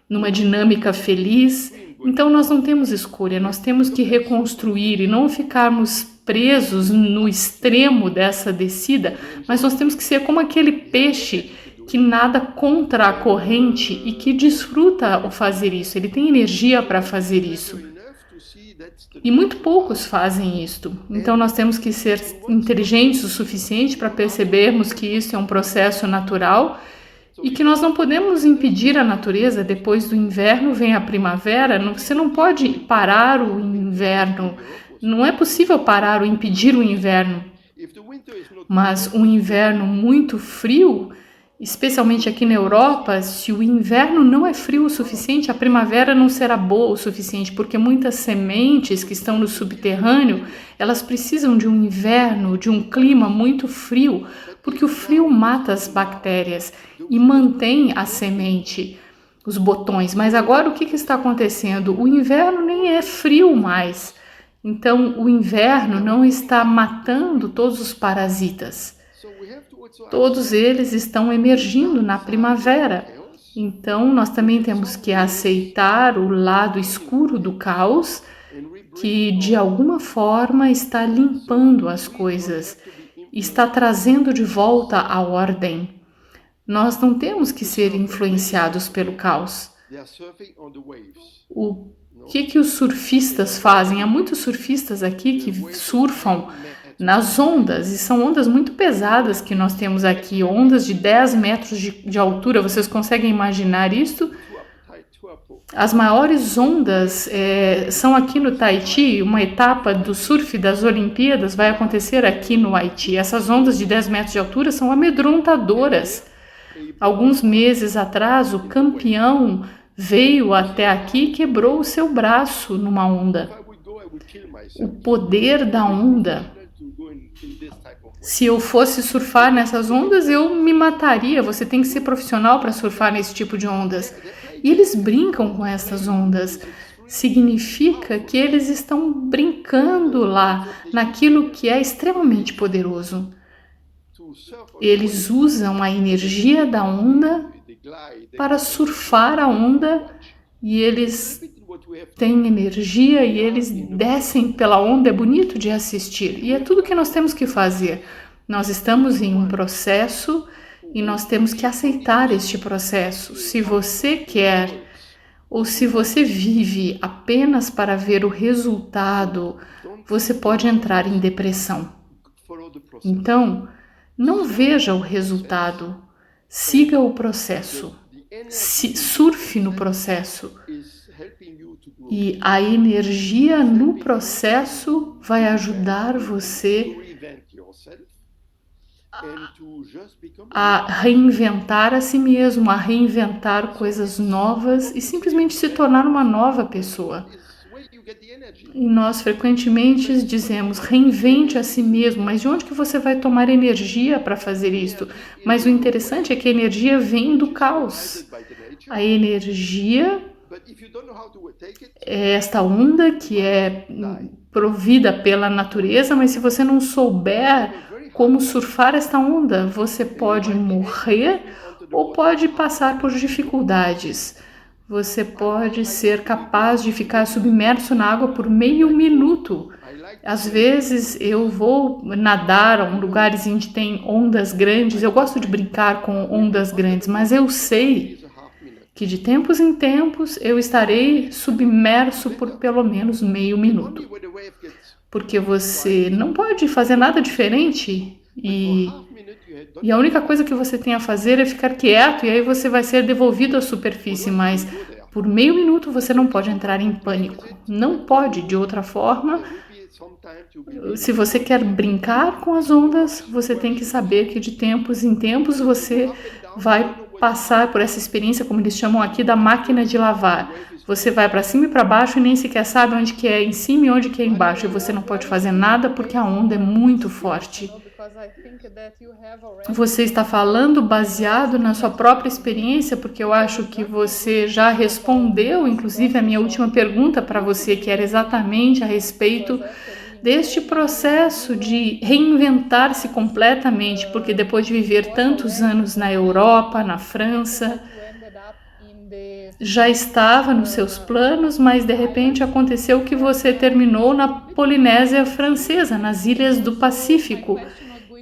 S2: numa dinâmica feliz. Então nós não temos escolha, nós temos que reconstruir e não ficarmos presos no extremo dessa descida, mas nós temos que ser como aquele peixe que nada contra a corrente e que desfruta ao fazer isso, ele tem energia para fazer isso. E muito poucos fazem isto. Então nós temos que ser inteligentes o suficiente para percebermos que isso é um processo natural e que nós não podemos impedir a natureza. Depois do inverno vem a primavera. Você não pode parar o inverno. Não é possível parar ou impedir o inverno. Mas um inverno muito frio, especialmente aqui na Europa, se o inverno não é frio o suficiente, a primavera não será boa o suficiente, porque muitas sementes que estão no subterrâneo, elas precisam de um inverno, de um clima muito frio, porque o frio mata as bactérias e mantém a semente, os botões. Mas agora o que está acontecendo? O inverno nem é frio mais. Então o inverno não está matando todos os parasitas. Todos eles estão emergindo na primavera. Então nós também temos que aceitar o lado escuro do caos, que de alguma forma está limpando as coisas, está trazendo de volta a ordem. Nós não temos que ser influenciados pelo caos. O que os surfistas fazem? Há muitos surfistas aqui que surfam nas ondas, e são ondas muito pesadas que nós temos aqui, ondas de 10 metros de altura. Vocês conseguem imaginar isso? As maiores ondas são aqui no Tahiti. Uma etapa do surf das Olimpíadas vai acontecer aqui no Haiti. Essas ondas de 10 metros de altura são amedrontadoras. Alguns meses atrás, o campeão veio até aqui e quebrou o seu braço numa onda. O poder da onda. Se eu fosse surfar nessas ondas, eu me mataria. Você tem que ser profissional para surfar nesse tipo de ondas. E eles brincam com essas ondas. Significa que eles estão brincando lá naquilo que é extremamente poderoso. Eles usam a energia da onda para surfar a onda, e eles têm energia e eles descem pela onda. É bonito de assistir, e é tudo que nós temos que fazer. Nós estamos em um processo e nós temos que aceitar este processo. Se você quer ou se você vive apenas para ver o resultado, você pode entrar em depressão. Então, não veja o resultado, Siga o processo, surfe no processo. E a energia no processo vai ajudar você a reinventar a si mesmo, a reinventar coisas novas e simplesmente se tornar uma nova pessoa. E nós frequentemente dizemos, reinvente a si mesmo, mas de onde que você vai tomar energia para fazer isto? Mas o interessante é que a energia vem do caos. A energia é esta onda que é provida pela natureza, mas se você não souber como surfar esta onda, você pode morrer ou pode passar por dificuldades. Você pode ser capaz de ficar submerso na água por meio minuto. Às vezes eu vou nadar em lugares onde tem ondas grandes. Eu gosto de brincar com ondas grandes, mas eu sei que de tempos em tempos eu estarei submerso por pelo menos meio minuto. Porque você não pode fazer nada diferente e a única coisa que você tem a fazer é ficar quieto e aí você vai ser devolvido à superfície, mas por meio minuto você não pode entrar em pânico. Não pode, de outra forma. Se você quer brincar com as ondas, você tem que saber que de tempos em tempos você vai passar por essa experiência, como eles chamam aqui, da máquina de lavar. Você vai para cima e para baixo e nem sequer sabe onde que é em cima e onde que é embaixo. E você não pode fazer nada porque a onda é muito forte. Você está falando baseado na sua própria experiência, porque eu acho que você já respondeu, inclusive, a minha última pergunta para você, que era exatamente a respeito deste processo de reinventar-se completamente, porque depois de viver tantos anos na Europa, na França, já estava nos seus planos, mas de repente aconteceu que você terminou na Polinésia Francesa, nas ilhas do Pacífico.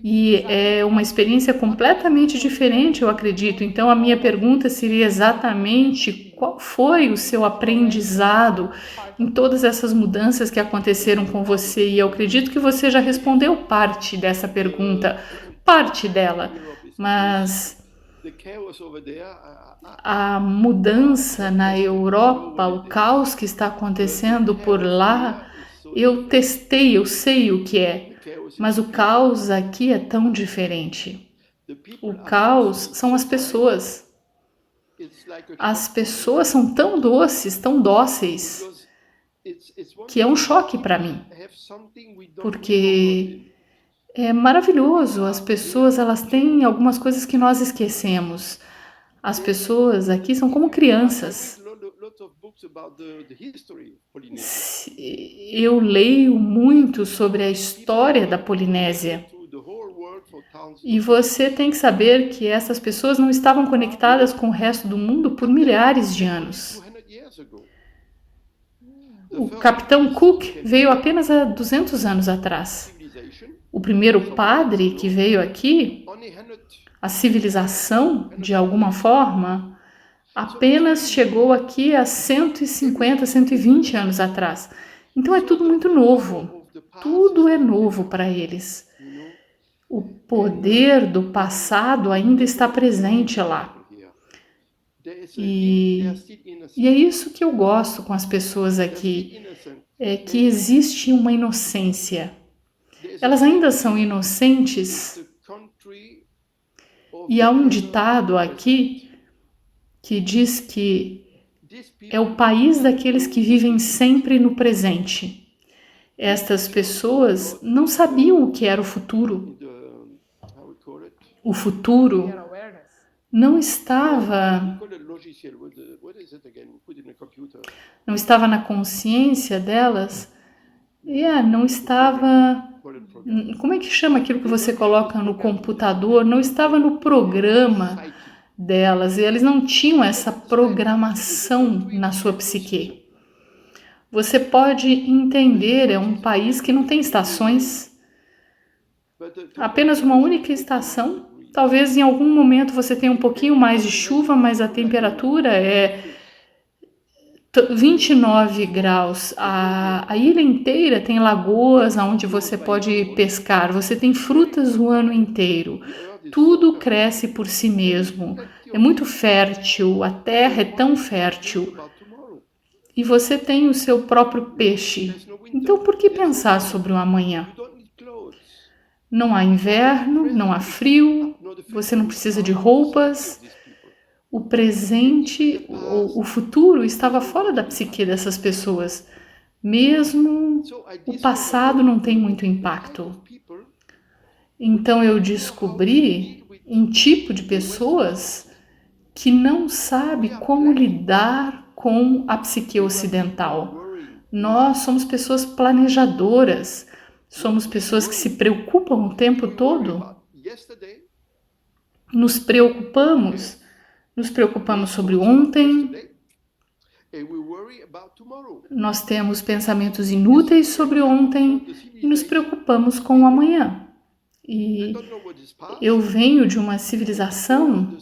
S2: E é uma experiência completamente diferente, eu acredito. Então, a minha pergunta seria exatamente qual foi o seu aprendizado em todas essas mudanças que aconteceram com você. E eu acredito que você já respondeu parte dessa pergunta, parte dela. Mas a mudança na Europa, o caos que está acontecendo por lá, eu testei, eu sei o que é. Mas o caos aqui é tão diferente. O caos são as pessoas. As pessoas são tão doces, tão dóceis, que é um choque para mim. Porque é maravilhoso. As pessoas, elas têm algumas coisas que nós esquecemos. As pessoas aqui são como crianças. Eu leio muito sobre a história da Polinésia. E você tem que saber que essas pessoas não estavam conectadas com o resto do mundo por milhares de anos. O capitão Cook veio apenas há 200 anos atrás. O primeiro padre que veio aqui, a civilização, de alguma forma, apenas chegou aqui há 150, 120 anos atrás. Então é tudo muito novo. Tudo é novo para eles. O poder do passado ainda está presente lá. E é isso que eu gosto com as pessoas aqui, é que existe uma inocência. Elas ainda são inocentes. E há um ditado aqui que diz que é o país daqueles que vivem sempre no presente. Estas pessoas não sabiam o que era o futuro. O futuro não estava na consciência delas. Não estava... Como é que chama aquilo que você coloca no computador? Não estava no programa delas. E eles não tinham essa programação na sua psique. Você pode entender, é um país que não tem estações. Apenas uma única estação. Talvez em algum momento você tenha um pouquinho mais de chuva, mas a temperatura é 29 graus. A ilha inteira tem lagoas onde você pode pescar. Você tem frutas o ano inteiro. Tudo cresce por si mesmo. É muito fértil. A terra é tão fértil. E você tem o seu próprio peixe. Então, por que pensar sobre o amanhã? Não há inverno, não há frio, você não precisa de roupas. O presente, o futuro estava fora da psique dessas pessoas. Mesmo o passado não tem muito impacto. Então eu descobri um tipo de pessoas que não sabe como lidar com a psique ocidental. Nós somos pessoas planejadoras, somos pessoas que se preocupam o tempo todo. Nos preocupamos sobre ontem. Nós temos pensamentos inúteis sobre ontem e nos preocupamos com o amanhã. E eu venho de uma civilização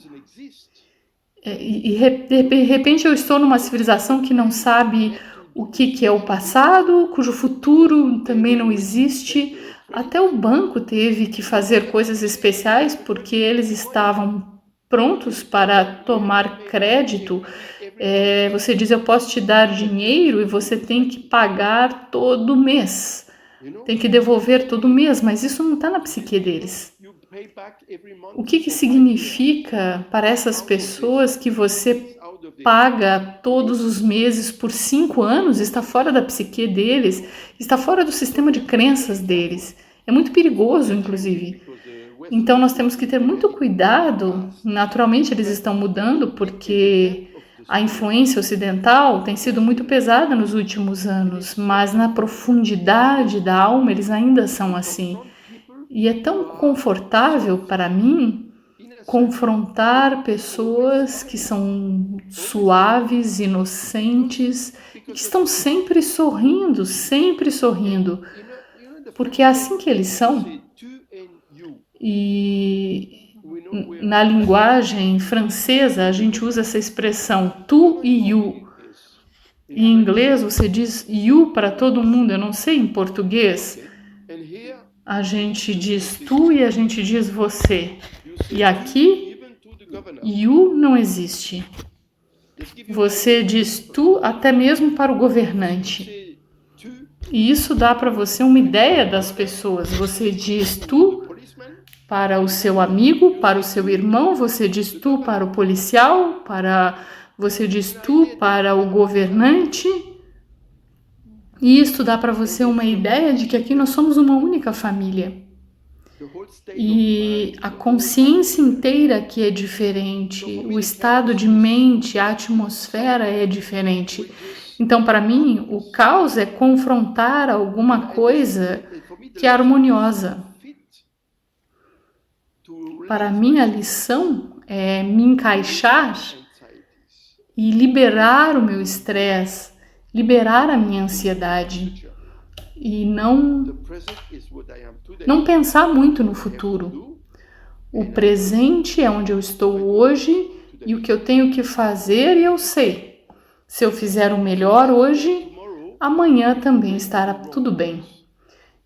S2: e de repente eu estou numa civilização que não sabe o que é o passado, cujo futuro também não existe. Até o banco teve que fazer coisas especiais porque eles estavam prontos para tomar crédito. Você diz, eu posso te dar dinheiro e você tem que pagar todo mês. Tem que devolver todo mês, mas isso não está na psique deles. O que significa para essas pessoas que você paga todos os meses por 5 anos? Está fora da psique deles, está fora do sistema de crenças deles. É muito perigoso, inclusive. Então, nós temos que ter muito cuidado. Naturalmente, eles estão mudando porque a influência ocidental tem sido muito pesada nos últimos anos, mas na profundidade da alma, eles ainda são assim. E é tão confortável para mim confrontar pessoas que são suaves, inocentes, que estão sempre sorrindo, porque é assim que eles são. E na linguagem francesa, a gente usa essa expressão tu e you. Em inglês, você diz you para todo mundo. Eu não sei em português. A gente diz tu e a gente diz você. E aqui, you não existe. Você diz tu até mesmo para o governante. E isso dá para você uma ideia das pessoas. Você diz tu para o seu amigo, para o seu irmão, você diz tu para o policial, você diz tu para o governante. E isso dá para você uma ideia de que aqui nós somos uma única família. E a consciência inteira aqui é diferente, o estado de mente, a atmosfera é diferente. Então, para mim, o caos é confrontar alguma coisa que é harmoniosa. Para mim, a lição é me encaixar e liberar o meu estresse, liberar a minha ansiedade e não pensar muito no futuro. O presente é onde eu estou hoje e o que eu tenho que fazer, e eu sei. Se eu fizer o melhor hoje, amanhã também estará tudo bem.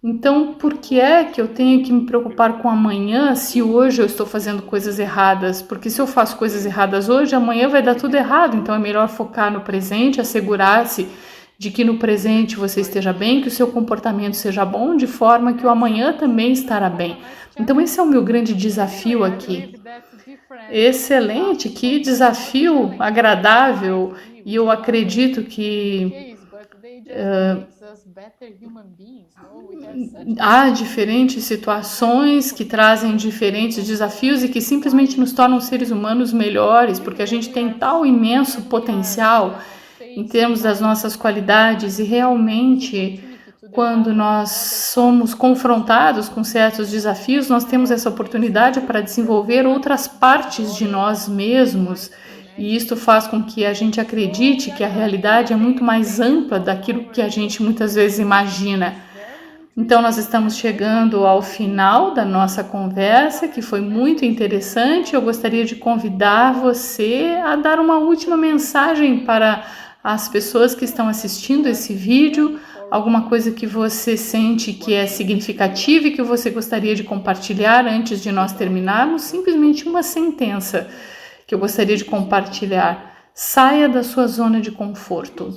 S2: Então, por que é que eu tenho que me preocupar com amanhã se hoje eu estou fazendo coisas erradas? Porque se eu faço coisas erradas hoje, amanhã vai dar tudo errado. Então, é melhor focar no presente, assegurar-se de que no presente você esteja bem, que o seu comportamento seja bom, de forma que o amanhã também estará bem. Então, esse é o meu grande desafio aqui. Excelente, que desafio agradável. E eu acredito que há diferentes situações que trazem diferentes desafios e que simplesmente nos tornam seres humanos melhores, porque a gente tem tal imenso potencial em termos das nossas qualidades, e realmente, quando nós somos confrontados com certos desafios, nós temos essa oportunidade para desenvolver outras partes de nós mesmos, e isto faz com que a gente acredite que a realidade é muito mais ampla daquilo que a gente muitas vezes imagina. Então, nós estamos chegando ao final da nossa conversa, que foi muito interessante. Eu gostaria de convidar você a dar uma última mensagem para às pessoas que estão assistindo esse vídeo, alguma coisa que você sente que é significativa e que você gostaria de compartilhar antes de nós terminarmos? Simplesmente uma sentença que eu gostaria de compartilhar. Saia da sua zona de conforto,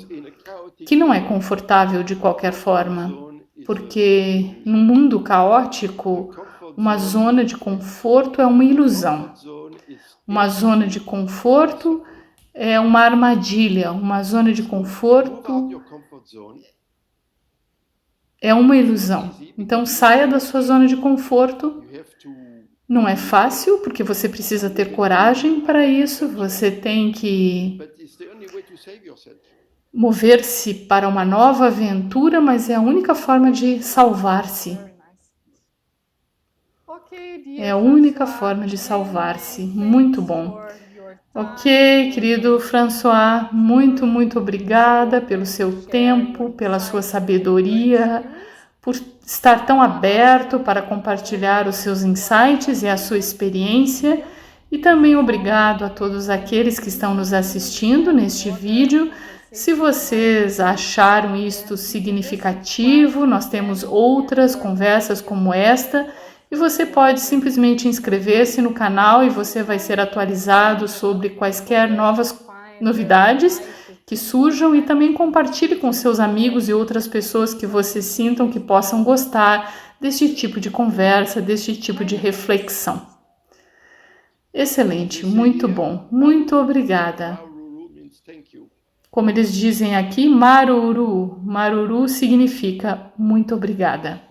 S2: que não é confortável de qualquer forma, porque no mundo caótico, uma zona de conforto é uma ilusão. Uma zona de conforto é uma armadilha, uma zona de conforto é uma ilusão. Então saia da sua zona de conforto. Não é fácil, porque você precisa ter coragem para isso, você tem que mover-se para uma nova aventura, mas é a única forma de salvar-se. É a única forma de salvar-se. Muito bom. Ok, querido François, muito obrigada pelo seu tempo, pela sua sabedoria, por estar tão aberto para compartilhar os seus insights e a sua experiência. E também obrigado a todos aqueles que estão nos assistindo neste vídeo. Se vocês acharam isto significativo, nós temos outras conversas como esta, e você pode simplesmente inscrever-se no canal e você vai ser atualizado sobre quaisquer novas novidades que surjam, e também compartilhe com seus amigos e outras pessoas que vocês sintam que possam gostar deste tipo de conversa, deste tipo de reflexão. Excelente, muito bom, muito obrigada. Como eles dizem aqui, maruru. Maruru significa muito obrigada.